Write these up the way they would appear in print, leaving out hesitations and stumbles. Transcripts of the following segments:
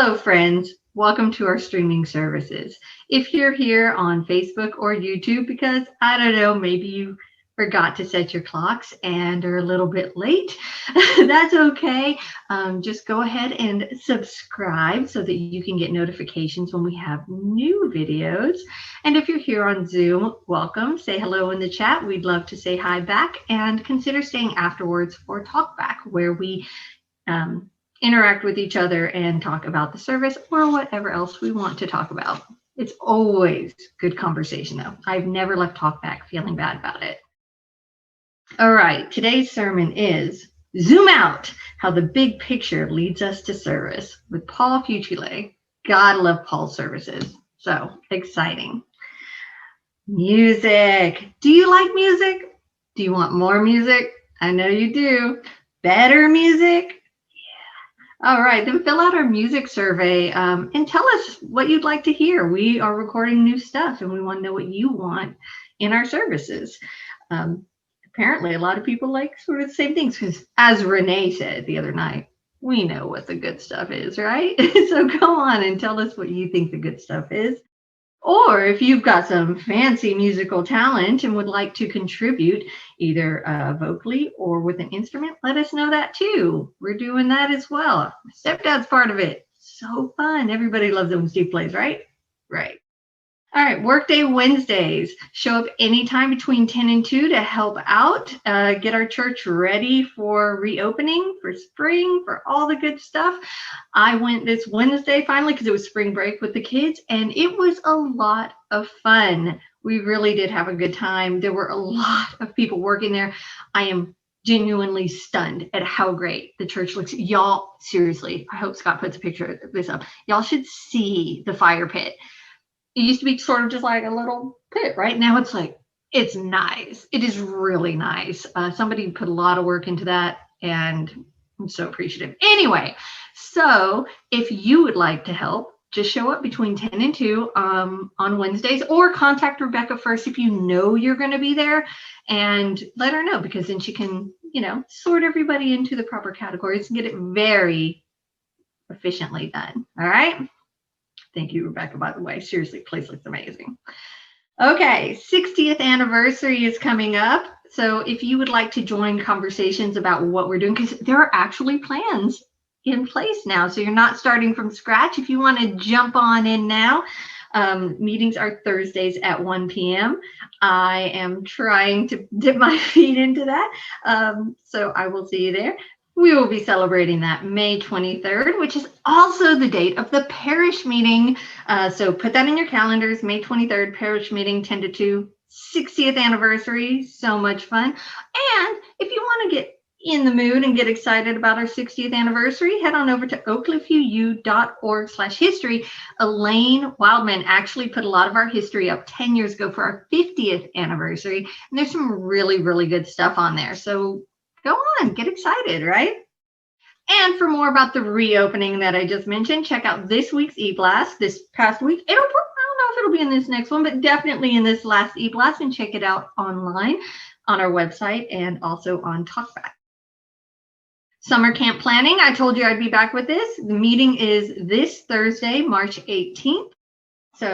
Hello, friends. Welcome to our streaming services. If you're here on Facebook or YouTube, because I don't know, maybe you forgot to set your clocks and are a little bit late, that's okay. Just go ahead and subscribe so that you can get notifications when we have new videos. And if you're here on Zoom, welcome. Say hello in the chat. We'd love to say hi back, and consider staying afterwards for talk back, where we interact with each other and talk about the service or whatever else we want to talk about. It's always good conversation, though. I've never left talk back feeling bad about it. All right, today's sermon is Zoom Out, How the Big Picture Leads Us to Service with Paul Fucile. God love Paul's services. So exciting. Music. Do you like music? Do you want more music? I know you do. Better music? All right, then fill out our music survey and tell us what you'd like to hear. We are recording new stuff and we want to know what you want in our services. Apparently, a lot of people like sort of the same things because, as Renee said the other night, we know what the good stuff is, right? So go on and tell us what you think the good stuff is. Or if you've got some fancy musical talent and would like to contribute either vocally or with an instrument, let us know that too. We're doing that as well. Stepdad's part of it. So fun. Everybody loves it when Steve plays, right? Right. All right, Workday Wednesdays. Show up anytime between 10 and 2 to help out, get our church ready for reopening, for spring, for all the good stuff. I went this Wednesday finally because it was spring break with the kids, and it was a lot of fun. We really did have a good time. There were a lot of people working there. I am genuinely stunned at how great the church looks. Y'all, seriously, I hope Scott puts a picture of this up. Y'all should see the fire pit. It used to be sort of just like a little pit. Right now it's like, it's nice. It is really nice. Somebody put a lot of work into that, and I'm so appreciative. Anyway, so if you would like to help, just show up between 10 and 2 on Wednesdays, or contact Rebecca first if you know you're going to be there, and let her know, because then she can, sort everybody into the proper categories and get it very efficiently done. All right. Thank you, Rebecca, by the way. Seriously, place looks amazing. Okay, 60th anniversary is coming up. So if you would like to join conversations about what we're doing, because there are actually plans in place now. So you're not starting from scratch. If you want to jump on in now, meetings are Thursdays at 1 p.m. I am trying to dip my feet into that. So I will see you there. We will be celebrating that May 23rd, which is also the date of the parish meeting. So put that in your calendars, May 23rd, parish meeting, 10 to 2, 60th anniversary. So much fun. And if you want to get in the mood and get excited about our 60th anniversary, head on over to oakcliffeu.org/history. Elaine Wildman actually put a lot of our history up 10 years ago for our 50th anniversary. And there's some really, really good stuff on there. So go on, get excited, right? And for more about the reopening that I just mentioned, check out this week's e-blast this past week. I don't know if it'll be in this next one, but definitely in this last e-blast, and check it out online on our website and also on TalkBack. Summer camp planning. I told you I'd be back with this. The meeting is this Thursday, March 18th. So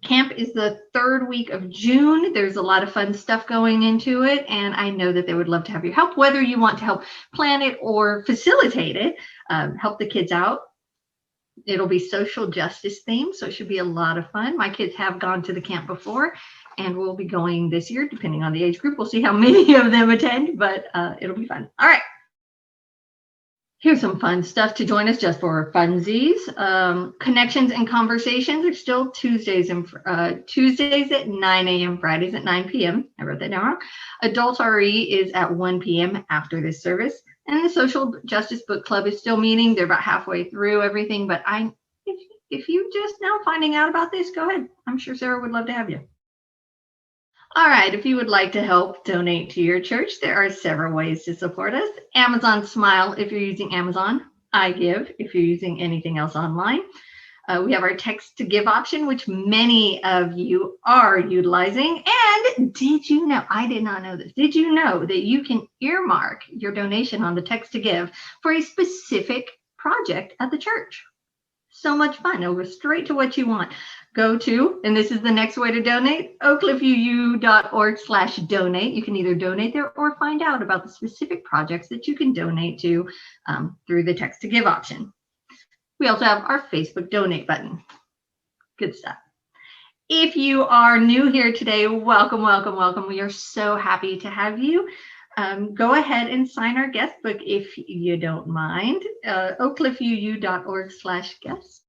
camp is the third week of June. There's a lot of fun stuff going into it, and I know that they would love to have your help, whether you want to help plan it or facilitate it, help the kids out. It'll be social justice themed, so it should be a lot of fun. My kids have gone to the camp before, and we'll be going this year, depending on the age group. We'll see how many of them attend, but it'll be fun. All right. Here's some fun stuff to join us just for funsies. Connections and conversations are still Tuesdays at 9 a.m., Fridays at 9 p.m. I wrote that down wrong. Adult RE is at 1 p.m. after this service. And the Social Justice Book Club is still meeting. They're about halfway through everything. But if you're just now finding out about this, go ahead. I'm sure Sarah would love to have you. All right, if you would like to help donate to your church, there are several ways to support us. Amazon Smile if you're using Amazon. I Give if you're using anything else online. We have our text to give option, which many of you are utilizing. And did you know, I did not know this, did you know that you can earmark your donation on the text to give for a specific project at the church? So much fun. It'll go straight to what you want. Go to, and this is the next way to donate, oakcliffuu.org/donate. You can either donate there or find out about the specific projects that you can donate to through the text to give option. We also have our Facebook donate button. Good stuff. If you are new here today, welcome, welcome, welcome. We are so happy to have you. Go ahead and sign our guest book if you don't mind, oakcliffuu.org/guest.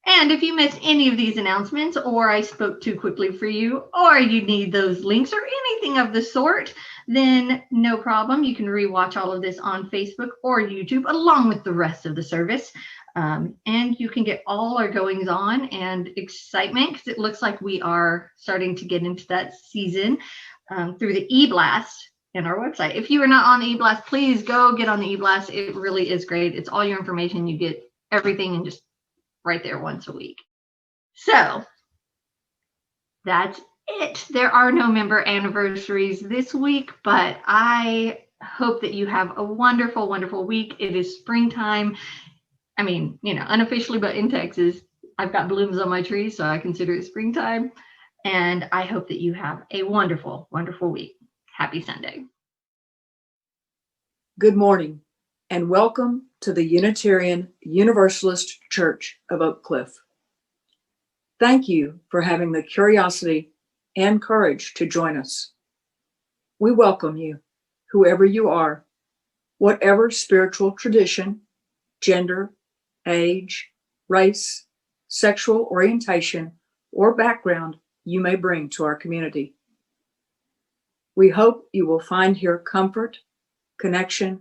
And if you missed any of these announcements, or I spoke too quickly for you, or you need those links or anything of the sort, then no problem. You can rewatch all of this on Facebook or YouTube along with the rest of the service. And you can get all our goings on and excitement, because it looks like we are starting to get into that season through the e-blast and our website. If you are not on the e-blast, please go get on the e-blast. It really is great. It's all your information. You get everything and just right there once a week. So that's it. There are no member anniversaries this week, but I hope that you have a wonderful, wonderful week. It is springtime. I mean, unofficially, but in Texas, I've got blooms on my tree, so I consider it springtime. And I hope that you have a wonderful, wonderful week. Happy Sunday. Good morning, and welcome to the Unitarian Universalist Church of Oak Cliff. Thank you for having the curiosity and courage to join us. We welcome you, whoever you are, whatever spiritual tradition, gender, age, race, sexual orientation, or background you may bring to our community. We hope you will find here comfort, connection,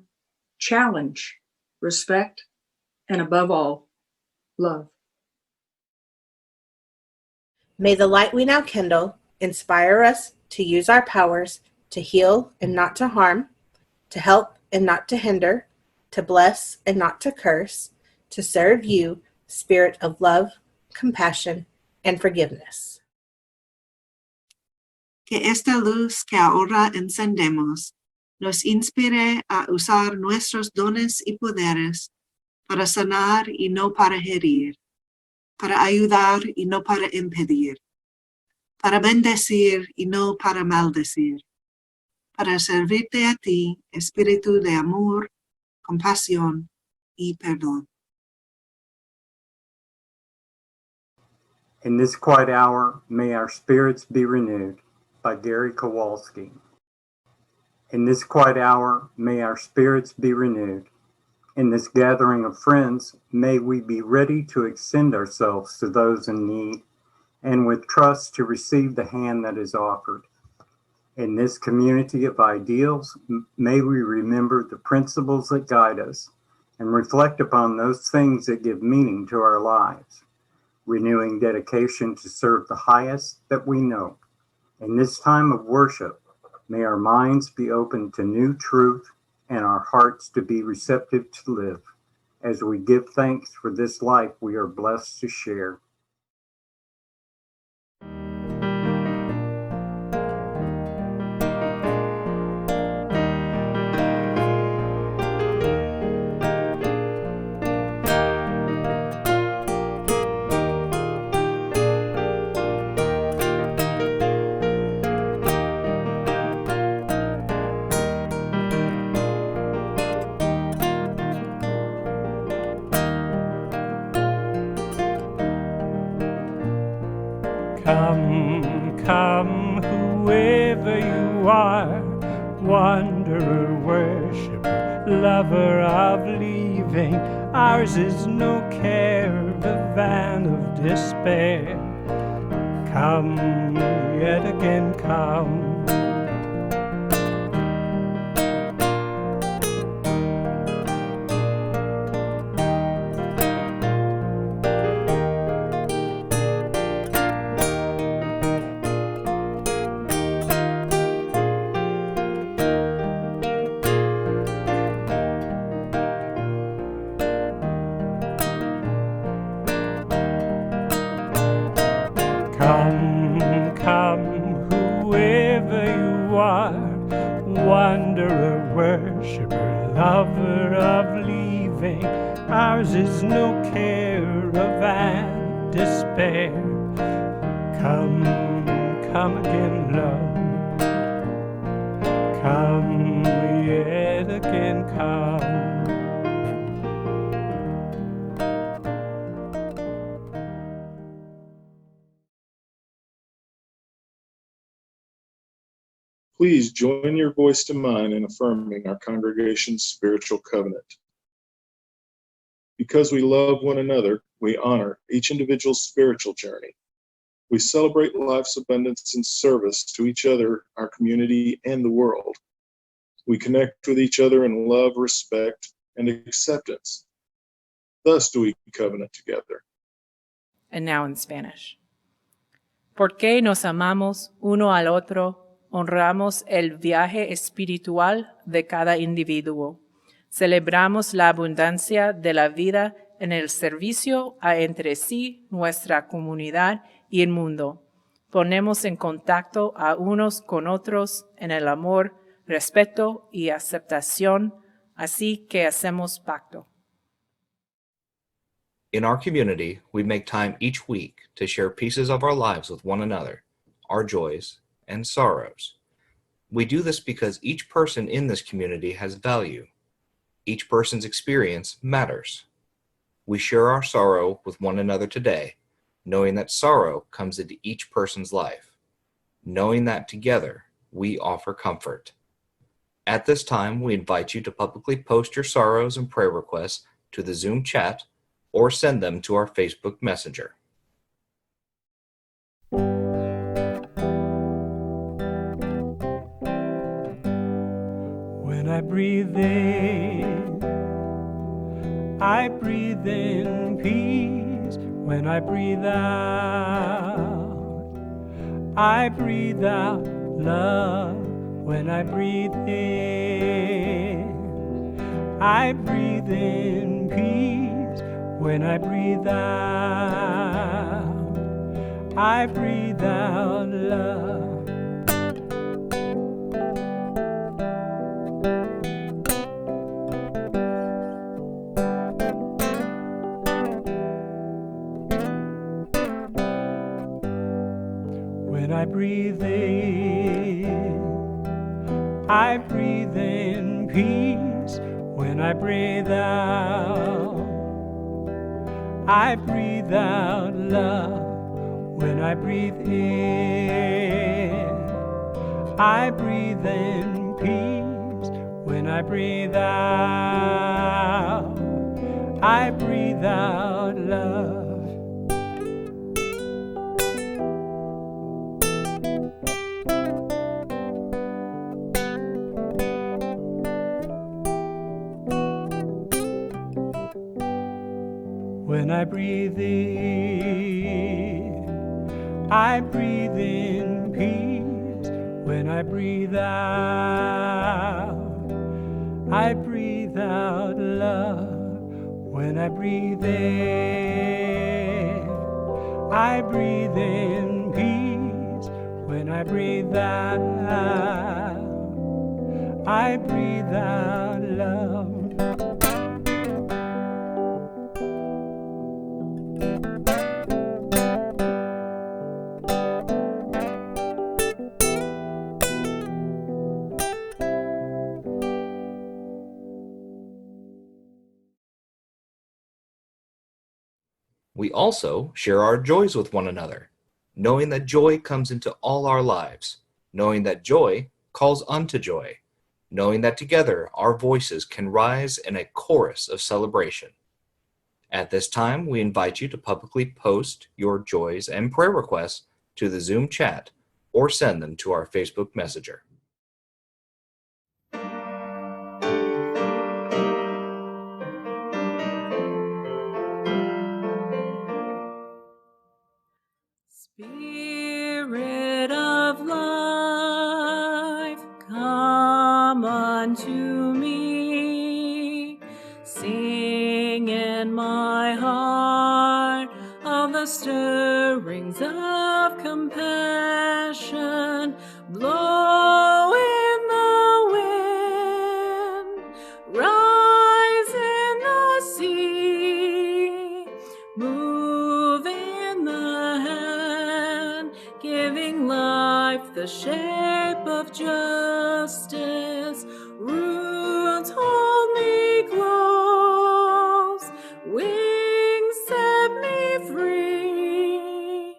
challenge, respect, and above all, love. May the light we now kindle inspire us to use our powers to heal and not to harm, to help and not to hinder, to bless and not to curse, to serve you, Spirit of love, compassion, and forgiveness. Que esta luz que ahora encendemos nos inspire a usar nuestros dones y poderes para sanar y no para herir, para ayudar y no para impedir, para bendecir y no para maldecir, para servirte a ti, espíritu de amor, compasión y perdón. In this quiet hour, may our spirits be renewed. By Gary Kowalski. In this quiet hour, may our spirits be renewed. In this gathering of friends, may we be ready to extend ourselves to those in need, and with trust to receive the hand that is offered. In this community of ideals, may we remember the principles that guide us, and reflect upon those things that give meaning to our lives, renewing dedication to serve the highest that we know. In this time of worship, may our minds be open to new truth and our hearts to be receptive to live, as we give thanks for this life we are blessed to share. Come, come, whoever you are, wanderer, worshiper, lover of leaving, ours is no caravan of despair. Come, yet again come. Come, come, whoever you are, wanderer, worshiper, lover of leaving, Ours is no caravan despair. Come, come again, love. Come yet again, come. Please join your voice to mine in affirming our congregation's spiritual covenant. Because we love one another, we honor each individual's spiritual journey. We celebrate life's abundance and service to each other, our community, and the world. We connect with each other in love, respect, and acceptance. Thus do we covenant together. And now in Spanish. Porque nos amamos uno al otro, honramos el viaje espiritual de cada individuo. Celebramos la abundancia de la vida en el servicio a entre sí, nuestra comunidad y el mundo. Ponemos en contacto a unos con otros en el amor, respeto y aceptación, así que hacemos pacto. In our community, we make time each week to share pieces of our lives with one another, our joys and sorrows. We do this because each person in this community has value. Each person's experience matters. We share our sorrow with one another today, knowing that sorrow comes into each person's life, knowing that together we offer comfort. At this time, we invite you to publicly post your sorrows and prayer requests to the Zoom chat or send them to our Facebook Messenger. When I breathe in peace. When I breathe out love. When I breathe in peace. When I breathe out love. When I breathe in peace. When I breathe out love. When I breathe in peace. When I breathe out love. When I breathe in peace. When I breathe out love. When I breathe in peace. When I breathe out love. We also share our joys with one another, knowing that joy comes into all our lives, knowing that joy calls unto joy, knowing that together our voices can rise in a chorus of celebration. At this time, we invite you to publicly post your joys and prayer requests to the Zoom chat or send them to our Facebook Messenger. Spirit of life, come unto me. Sing in my heart of the stirrings of compassion. Blow in the wind, rise in the sea. justice. Roots hold me close, wings set me free.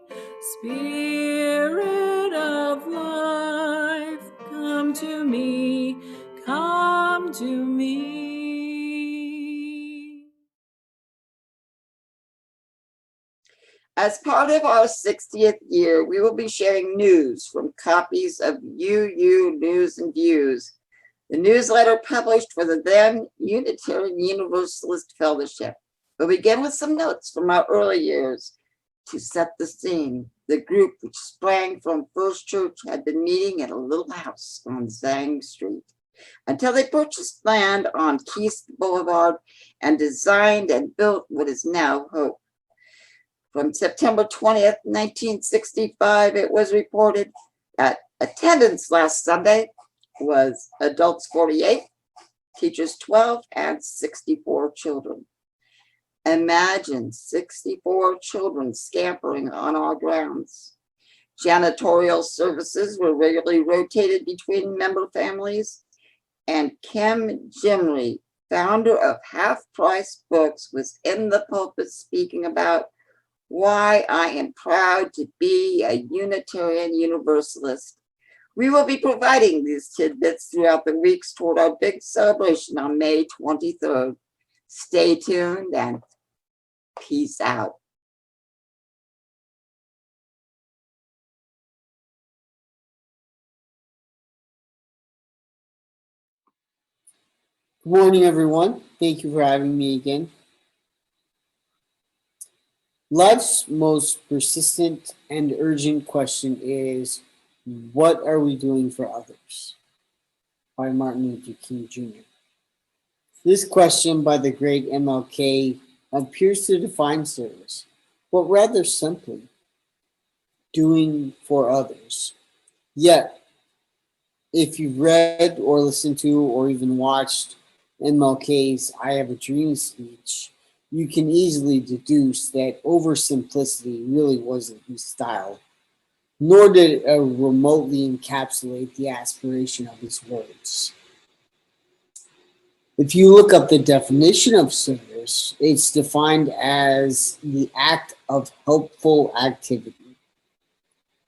Spirit of life, come to me, come to me. As part of our 60th year, we will be sharing news from copies of UU News and Views, the newsletter published for the then Unitarian Universalist Fellowship. We'll begin with some notes from our early years to set the scene. The group, which sprang from First Church, had been meeting at a little house on Zhang Street until they purchased land on Keast Boulevard and designed and built what is now Hope. From September 20th, 1965, it was reported that attendance last Sunday was adults 48, teachers 12, and 64 children. Imagine 64 children scampering on our grounds. Janitorial services were regularly rotated between member families, and Kim Jimry, founder of Half Price Books, was in the pulpit speaking about why I am proud to be a Unitarian Universalist. We will be providing these tidbits throughout the weeks toward our big celebration on May 23rd. Stay tuned and peace out. Good morning, everyone. Thank you for having me again. Life's most persistent and urgent question is, what are we doing for others? By Martin Luther King Jr. This question by the great MLK appears to define service, but rather simply, doing for others. Yet, if you've read or listened to or even watched MLK's I Have a Dream speech, you can easily deduce that oversimplicity really wasn't his style, nor did it remotely encapsulate the aspiration of his words. If you look up the definition of service, it's defined as the act of helpful activity.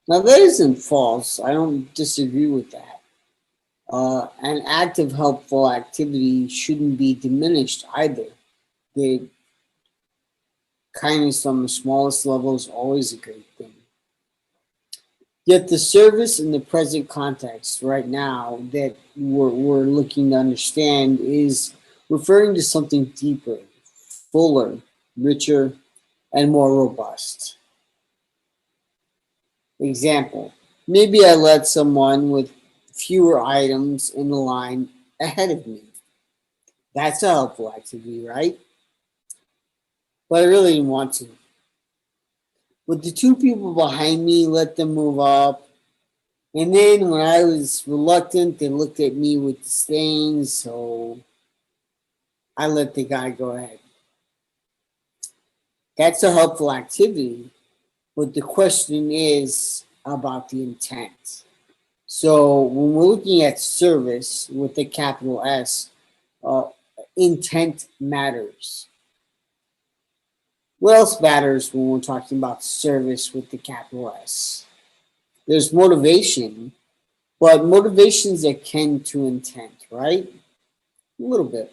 Now that isn't false, I don't disagree with that. An act of helpful activity shouldn't be diminished either. The kindness on the smallest level is always a great thing. Yet the service in the present context right now that we're looking to understand is referring to something deeper, fuller, richer, and more robust. Example, maybe I led someone with fewer items in the line ahead of me. That's a helpful activity, right? But I really didn't want to. But the two people behind me let them move up. And then when I was reluctant, they looked at me with disdain, so I let the guy go ahead. That's a helpful activity, but the question is about the intent. So when we're looking at service with a capital S, intent matters. What else matters when we're talking about service with the capital S? There's motivation, but motivation's akin to intent, right? A little bit.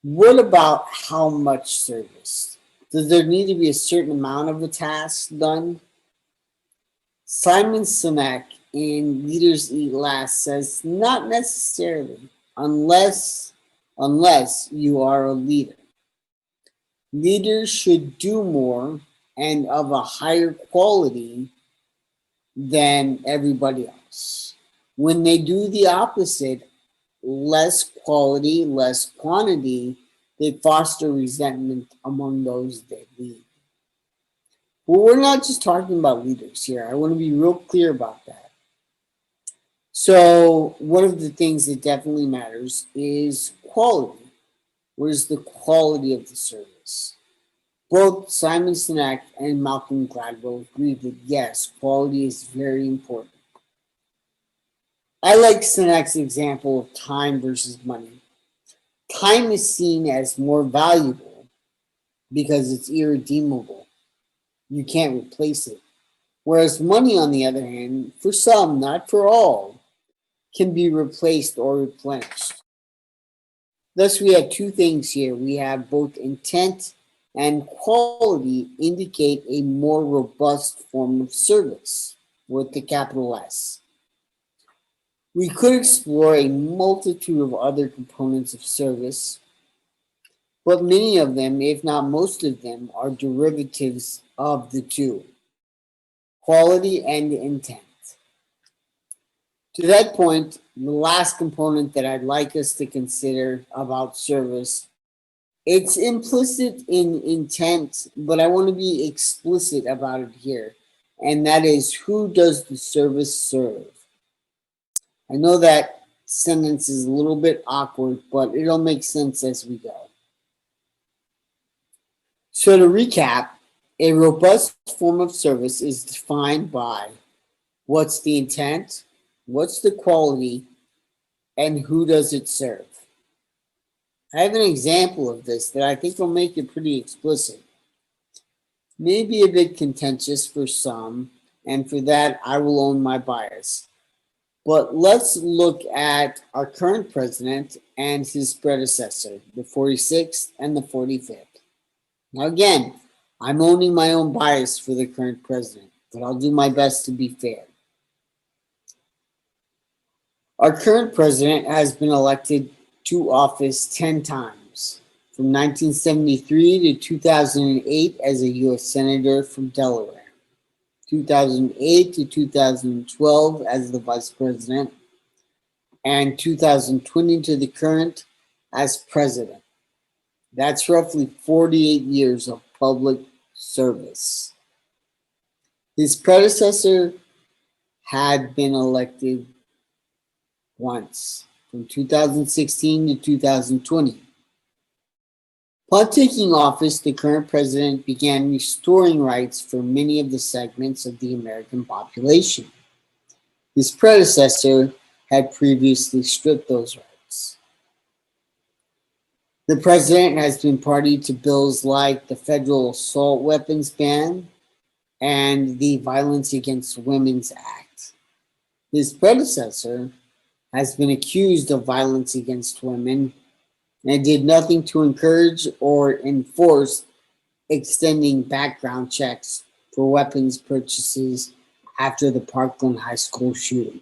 What about how much service? Does there need to be a certain amount of the task done? Simon Sinek in Leaders Eat Last says, not necessarily, unless you are a leader. Leaders should do more and of a higher quality than everybody else. When they do the opposite, less quality, less quantity, they foster resentment among those they lead. But we're not just talking about leaders here. I want to be real clear about that. So one of the things that definitely matters is quality. What is the quality of the service? Both Simon Sinek and Malcolm Gladwell agree that yes, quality is very important. I like Senec's example of time versus money. Time is seen as more valuable because it's irredeemable. You can't replace it. Whereas money, on the other hand, for some, not for all, can be replaced or replenished. Thus, we have two things here. We have both intent and quality indicate a more robust form of service with the capital S. We could explore a multitude of other components of service, but many of them, if not most of them, are derivatives of the two, quality and intent. To that point, the last component that I'd like us to consider about service, it's implicit in intent, but I want to be explicit about it here, and that is, who does the service serve? I know that sentence is a little bit awkward, but it'll make sense as we go. So to recap, a robust form of service is defined by what's the intent, what's the quality, and who does it serve? I have an example of this that I think will make it pretty explicit. Maybe a bit contentious for some, and for that I will own my bias. But let's look at our current president and his predecessor, the 46th and the 45th. Now again, I'm owning my own bias for the current president, but I'll do my best to be fair. Our current president has been elected to office 10 times, from 1973 to 2008 as a U.S. Senator from Delaware, 2008 to 2012 as the Vice President, and 2020 to the current as President. That's roughly 48 years of public service. His predecessor had been elected once, from 2016 to 2020. Upon taking office, the current president began restoring rights for many of the segments of the American population. His predecessor had previously stripped those rights. The president has been party to bills like the Federal Assault Weapons Ban and the Violence Against Women's Act. His predecessor has been accused of violence against women and did nothing to encourage or enforce extending background checks for weapons purchases after the Parkland High School shooting.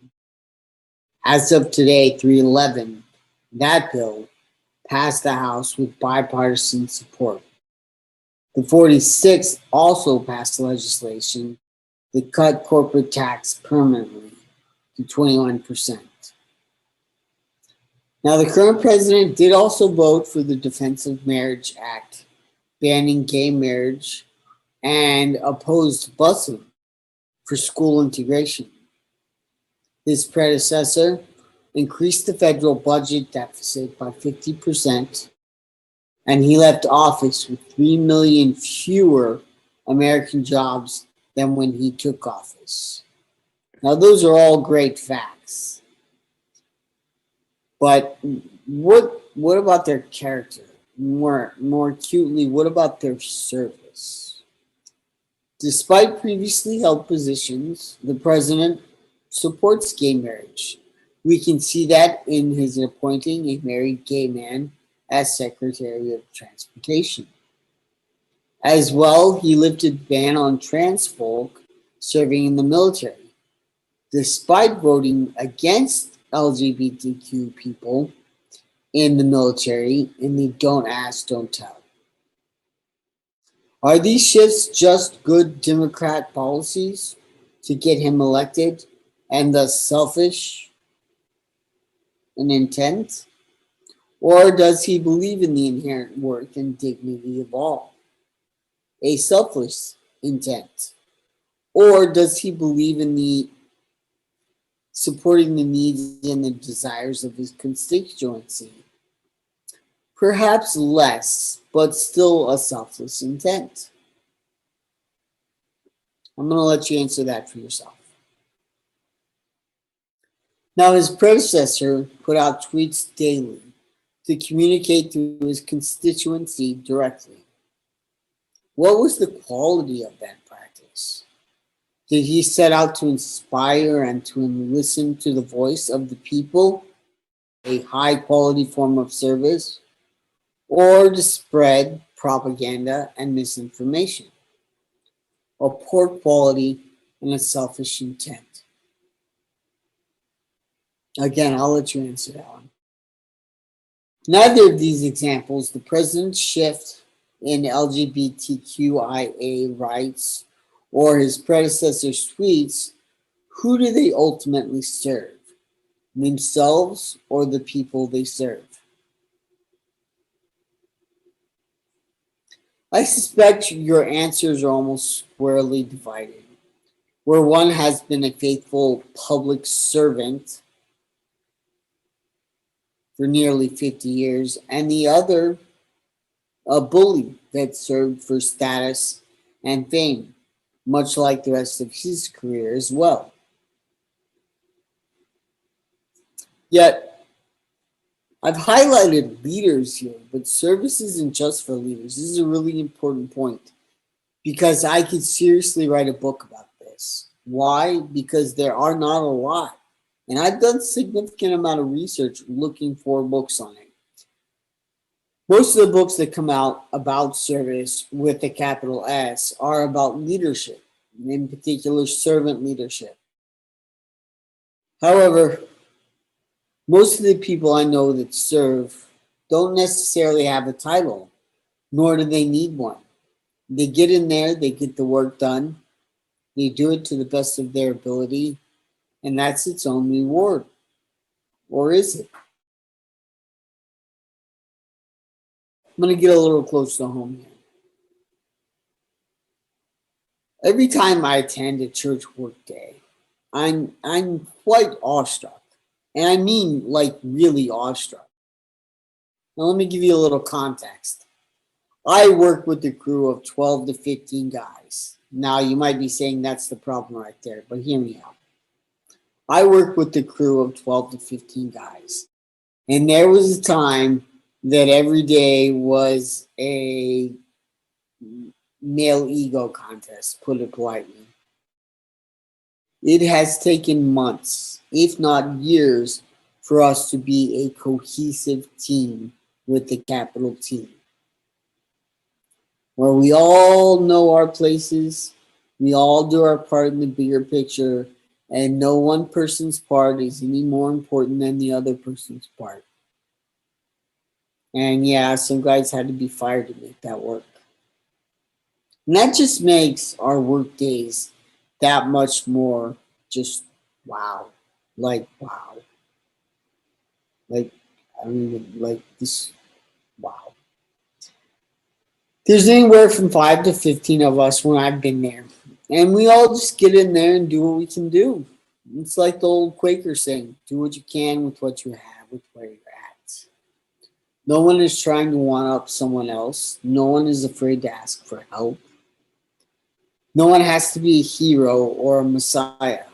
As of today, 3/11, that bill passed the House with bipartisan support. The 46th also passed legislation that cut corporate tax permanently to 21%. Now, the current president did also vote for the Defense of Marriage Act, banning gay marriage, and opposed busing for school integration. His predecessor increased the federal budget deficit by 50%, and he left office with 3 million fewer American jobs than when he took office. Now, those are all great facts. But what about their character? More acutely, what about their service? Despite previously held positions, the president supports gay marriage. We can see that in his appointing a married gay man as Secretary of Transportation. As well, he lifted the ban on trans folk serving in the military, despite voting against LGBTQ people in the military in the Don't Ask, Don't Tell. Are these shifts just good Democrat policies to get him elected and thus selfish in intent? Or does he believe in the inherent worth and dignity of all? A selfless intent? Or does he believe in the supporting the needs and the desires of his constituency? Perhaps less, but still a selfless intent. I'm going to let you answer that for yourself. Now, his predecessor put out tweets daily to communicate to his constituency directly. What was the quality of that practice? Did he set out to inspire and to listen to the voice of the people, a high quality form of service, or to spread propaganda and misinformation, a poor quality and a selfish intent? Again, I'll let you answer that one. Neither of these examples, the president's shift in LGBTQIA rights or his predecessor's tweets, who do they ultimately serve? Themselves or the people they serve? I suspect your answers are almost squarely divided, where one has been a faithful public servant for nearly 50 years, and the other a bully that served for status and fame, much like the rest of his career as well. Yet, I've highlighted leaders here, but service isn't just for leaders. This is a really important point because I could seriously write a book about this. Why? Because there are not a lot. And I've done a significant amount of research looking for books on it. Most of the books that come out about service with a capital S are about leadership, in particular servant leadership. However, most of the people I know that serve don't necessarily have a title, nor do they need one. They get in there, they get the work done, they do it to the best of their ability, and that's its own reward. Or is it? I'm going to get a little close to home here. Every time I attend a church work day, I'm quite awestruck. And I mean like really awestruck. Now let me give you a little context. I work with a crew of 12 to 15 guys. Now you might be saying that's the problem right there, but hear me out. I work with a crew of 12 to 15 guys. And there was a time that every day was a male ego contest, put it politely. It has taken months, if not years, for us to be a cohesive team with a capital T, where we all know our places, we all do our part in the bigger picture, and no one person's part is any more important than the other person's part. And yeah, some guys had to be fired to make that work. And that just makes our work days that much more just wow. Like, wow. Like, I mean, like this, wow. There's anywhere from 5 to 15 of us when I've been there. And we all just get in there and do what we can do. It's like the old Quaker saying, do what you can with what you have, with where you're at. No one is trying to one-up someone else. No one is afraid to ask for help. No one has to be a hero or a messiah.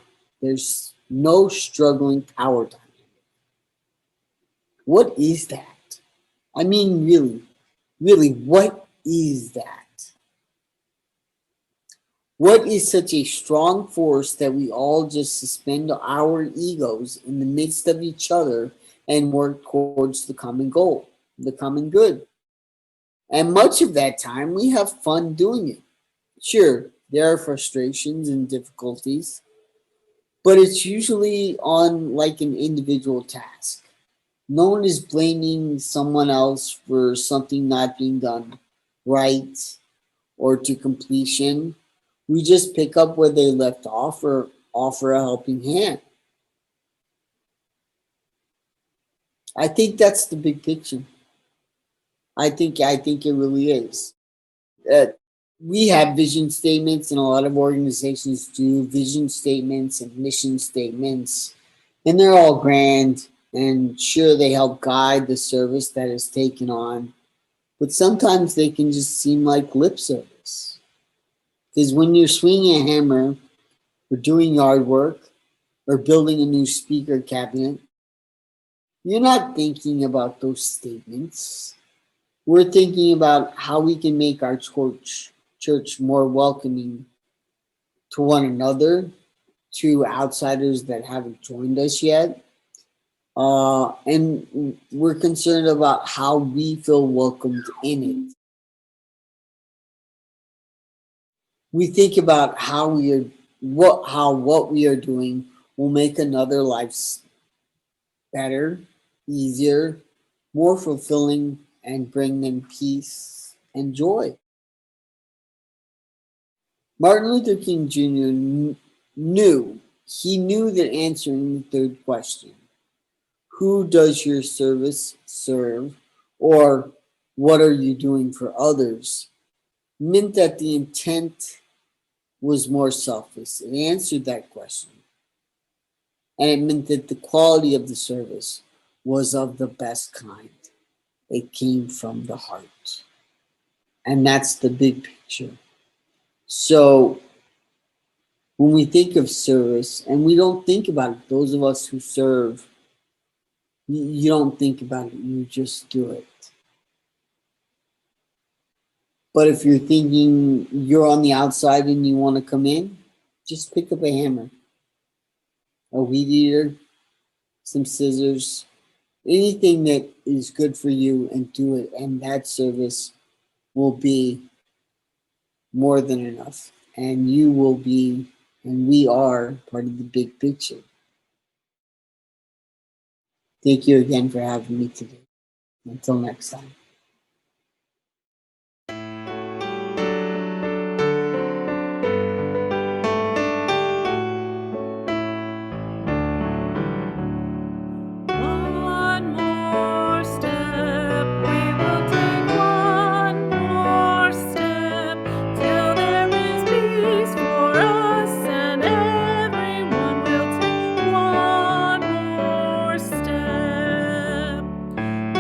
There's no struggling power dynamic. What is that? I mean, really, what is that? What is such a strong force that we all just suspend our egos in the midst of each other and work towards the common goal, the common good? And much of that time, we have fun doing it. Sure, there are frustrations and difficulties, but it's usually on like an individual task. No one is blaming someone else for something not being done right or to completion. We just pick up where they left off or offer a helping hand. I think that's the big picture. I think it really is. We have vision statements, and a lot of organizations do vision statements and mission statements, and they're all grand, and sure, they help guide the service that is taken on, but sometimes they can just seem like lip service. Because when you're swinging a hammer or doing yard work, or building a new speaker cabinet, you're not thinking about those statements. We're thinking about how we can make our church more welcoming to one another, to outsiders that haven't joined us yet. And we're concerned about how we feel welcomed in it. We think about how what we are doing will make another life better, easier, more fulfilling, and bring them peace and joy. Martin Luther King Jr. knew that answering the third question, who does your service serve, or what are you doing for others, meant that the intent was more selfless. It answered that question. And it meant that the quality of the service was of the best kind. It came from the heart. And that's the big picture. So when we think of service, and we don't think about it, those of us who serve, you don't think about it, you just do it. But if you're thinking you're on the outside and you want to come in, just pick up a hammer, a weed eater, some scissors, anything that is good for you, and do it. And that service will be more than enough. And you will be, and we are, part of the big picture. Thank you again for having me today. Until next time. One more step, we will take one more step, till there is peace for us, and everyone will take one more step.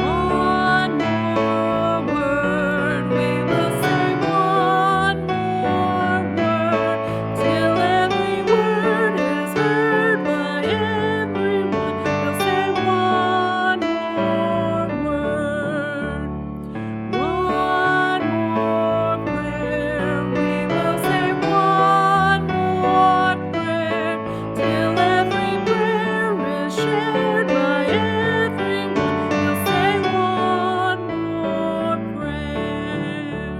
One more word, we will say one more word, till every word is heard by everyone. We'll say one more word, one more prayer. We will say one more prayer, till every prayer is shared by everyone. We'll say one more prayer,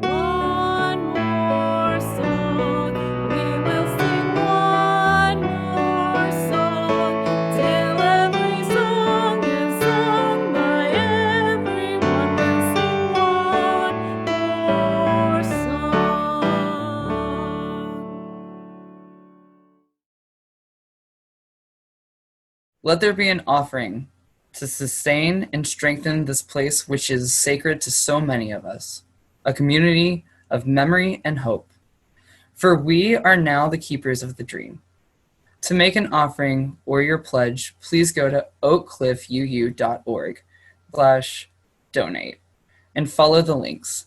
one more song. We will sing one more song, till every song is sung by everyone. We'll sing one more song. Let there be an offering to sustain and strengthen this place which is sacred to so many of us, a community of memory and hope. For we are now the keepers of the dream. To make an offering or your pledge, please go to oakcliffuu.org/donate and follow the links.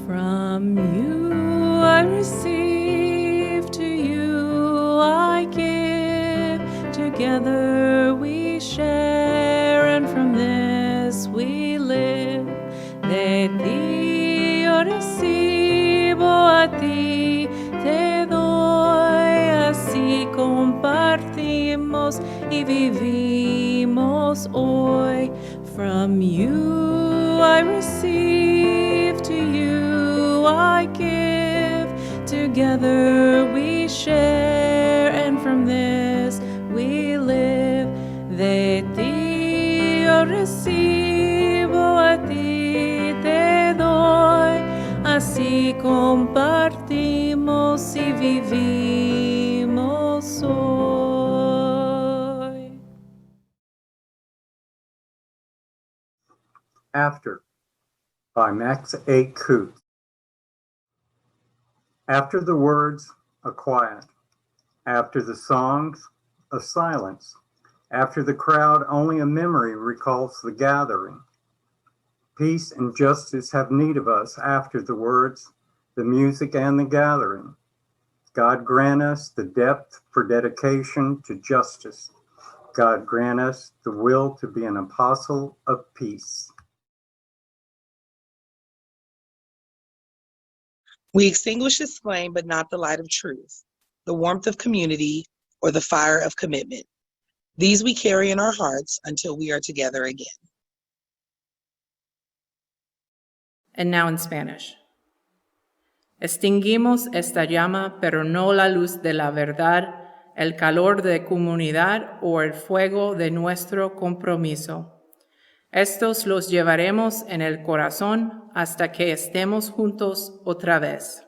From you I receive, to you I give. Together we share, and from this we live. De ti yo recibo, a ti te doy. Así compartimos y vivimos hoy. From you I receive, to you I give. Together we share, and from this we live. De ti yo recibo, a ti te doy. Así compartimos y vivimos hoy. After, by Max A. Coote. After the words, a quiet. After the songs, of silence. After the crowd, only a memory recalls the gathering. Peace and justice have need of us after the words, the music, and the gathering. God grant us the depth for dedication to justice. God grant us the will to be an apostle of peace. We extinguish this flame, but not the light of truth, the warmth of community, or the fire of commitment. These we carry in our hearts until we are together again. And now in Spanish. Extinguimos esta llama, pero no la luz de la verdad, el calor de comunidad o el fuego de nuestro compromiso. Estos los llevaremos en el corazón hasta que estemos juntos otra vez.